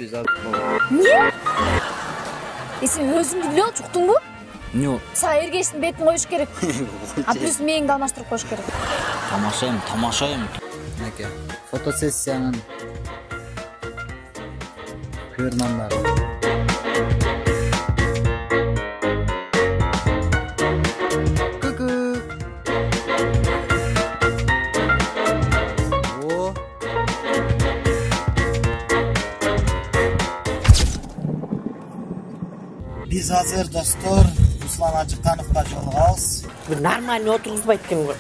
Biz Niye? Sen özüңдү биле алчуктуңбу? Ne? Сага эргештин бетин коюш керек. А плюс мээңди алмаштырып коюш керек. Тамашайым. Неке. Фотосессиянын күйөрмандары. Biz hazır dostlar, Ruslan Acıkanov'la жолугабыз. Нормально отургузбайт экен го.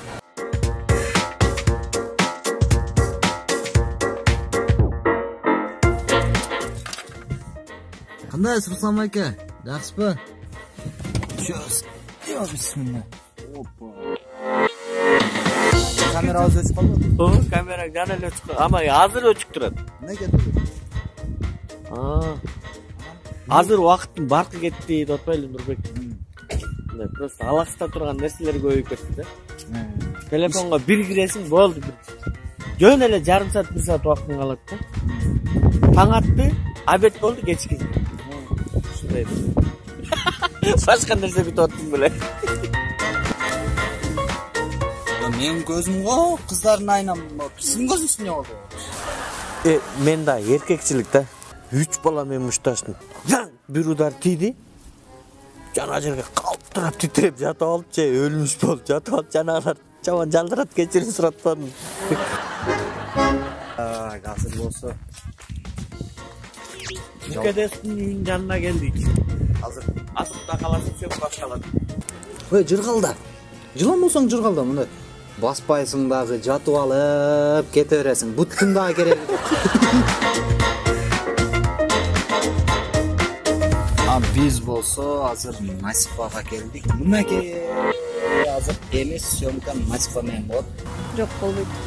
Кандайсыз Руслан ака? Жакшысызбы? Чөз. Бисмилlah. Опа. Камерабыз өчүп калды? Камера жана эле өчүп калды. Ама азыр өчүп турат. Эмнеге? Азыр убакыттын баркы кетти деп атпайлы Нурбек. Просто алакста турган нерселер көбөйүп кетти да. Телефонго бир киресиң болду. Жөн эле жарым саат, 1 саат убактың калат да. Таң атты, обед болду, кечки. Ушундай. Башка нерсе күтүп аттым беле. Менин көзүм го, кыздардын айынан сиздин көзүңүз эмне болду? Мен да эркекчилик да. 3 бала мен мушташтым. Bir udar tiydi. Cana жерге калтырап титиреп жатып алып, же өлмүш болуп жатып алып, жанагылар жаман жалдырат, кечирим суратпадым. Азыр болсо. Мүкөдөстүн үйүнүн жанына келдик. Азыр асыкта каласың, сен башкалат. Ой, жыргалда. Жыламасаң жыргалда мындай. Баспайсың дагы, жатып алып, кете бересиң. Буттун дагы кереги. Biz bolsa hazır Nasipa'ga geldik. Müneke hazır emis syomka Nasipa men bot. Жок,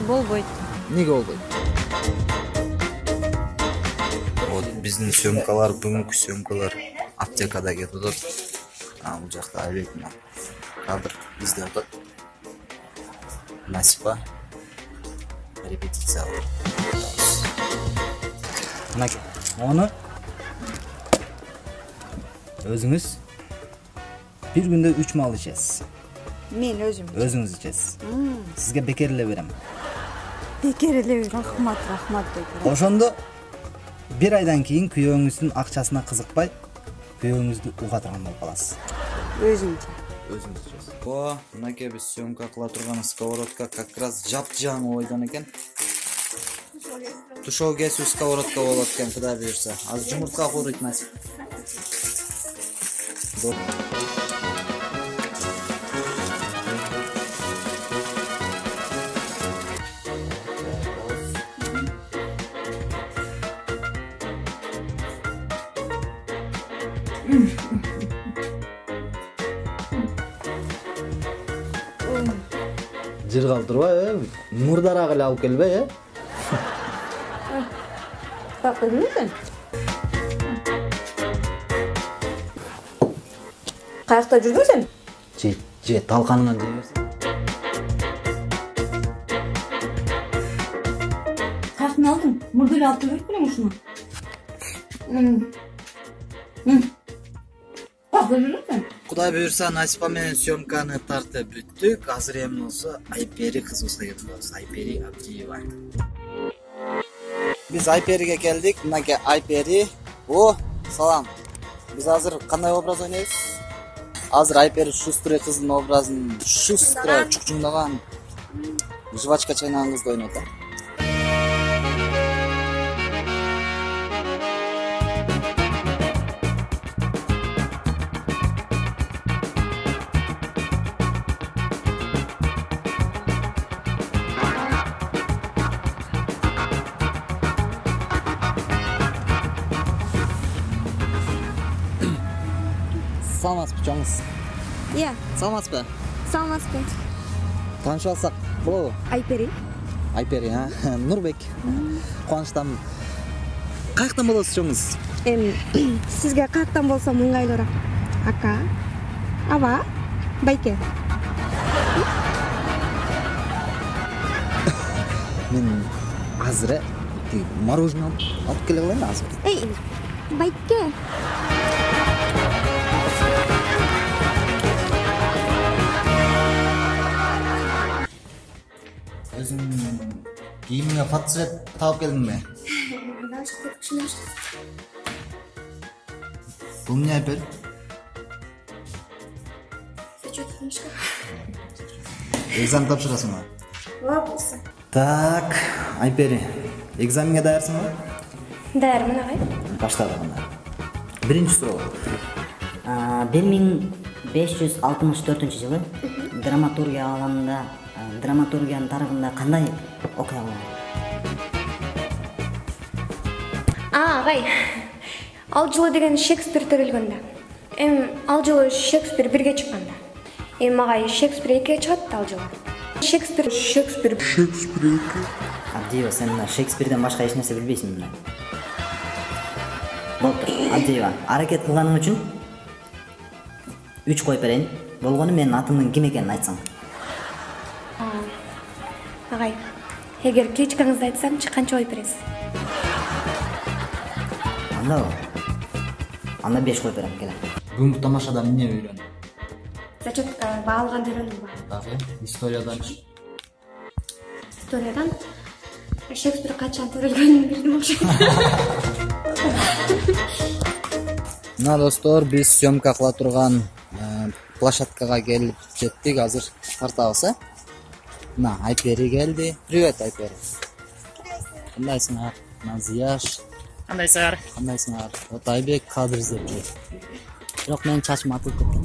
болбойт. Неге болбойт? Вот биздин syomkalar, бүгүнкү syomkalar аптекада кетип атат. Бул жакта айбек кадр бизде атат. Насипа репетиция алып. Мынакей, оны өзүңүз бир күндө 3 мал ичесиз. Мен өзүм. Өзүңүз ичесиз. Сизге бекер эле берем. Бекер эле, рахмат дейт. Ошондо 1 айдан кийин күйөөңүздүн акчасына кызыкпай, күйөөңүздү уга турган болуп каласыз. Өзүңчө. Өзүңүз ичесиз. О, мынакей биз съемка кыла турган сковородка как раз жапжан ойдон экен. Тушоо кесүү сковородка болот экен, Кудай буйрса. Азыр жумуртка кууруйт Насип. Жыргал турбай, мурдараак эле алып келбей, Каякта жүрөсүң? Каякта жүрдүңсүң? Же талканыңан же берсең. Каяктан алдың? Мурда эле алып келбейт белең ушуну? Каякта жүрөсүң? Кудай буйрса Насипа менен съемканы тартып бүттүк. Азыр эми болсо Айпери кызыбызга кетип калабыз. Айпери Абдиева. Биз Айпериге келдик. Мынакей Айпери. О, салам. Биз азыр кандай образ ойнойбуз? Азыр Айпери Шустрый кыздын образын Шустрый чукчуңдаган жвачка чайнаган кызды ойнойт. Саламатсызбы чоңуз? Иә. Саламатсызбы? Саламатсызбы. Таанышып алсак болобу? Айпери. Айпери, Нурбек. Кубанычтамын. Каяктан болосуз чоңуз? Сизге каяктан болсом ыңгайлуураак. Ака, аба, байке. Мен азыр Мороженое алып келе алайын азыр. Эй, байке. Өзүң кийимиңе фотосурет таап келдиңби? Бул эмне Айпер? Экзамен тапшырасыңбы? Лапсы. Так, Айпери, экзаменге даярсыңбы? Даярмын агай. Баштадык анда. Биринчи суроо. 1564 драматургия алымында драматургиянын тарыхында кандай окуя болгон? Агай. Ал жылы деген Шекспир тирилгөн да. Ал жылы Шекспир 1-ге чыккан да. Агай Шекспир 2-ге чыгат ал жылы. Шекспир 2. Абдиева, сен мына Шекспирден башка эч нерсе билбейсиң мына. Болду. Абдиева, аракет кылганың үчүн 3 коюп берейин. Болгону менин атымдын ким экенин айтсаң. Агай. Эгер кличкаңызды айтсамчы канча коюп бересиз? Анда 5 коюп берем, келе. Бүгүнкү тамашадан эмне үйрөндүң? Зачетка баалганды үйрөндүм ба? Так, историyadanчы? Историядан Шекспир качан тирилгенин билдим окшойт. Мына достор, биз съемка кыла турган площадкага келип жеттик. Азыр тартабыз, э? Мына Айпери келди. Привет, Айпери. Кандайсыңар? Мына Зияш. Кандайсыңар? Кандайсыңар? Отайбек кадр издеп жүр. Бирок менин чачым атылып кеткен.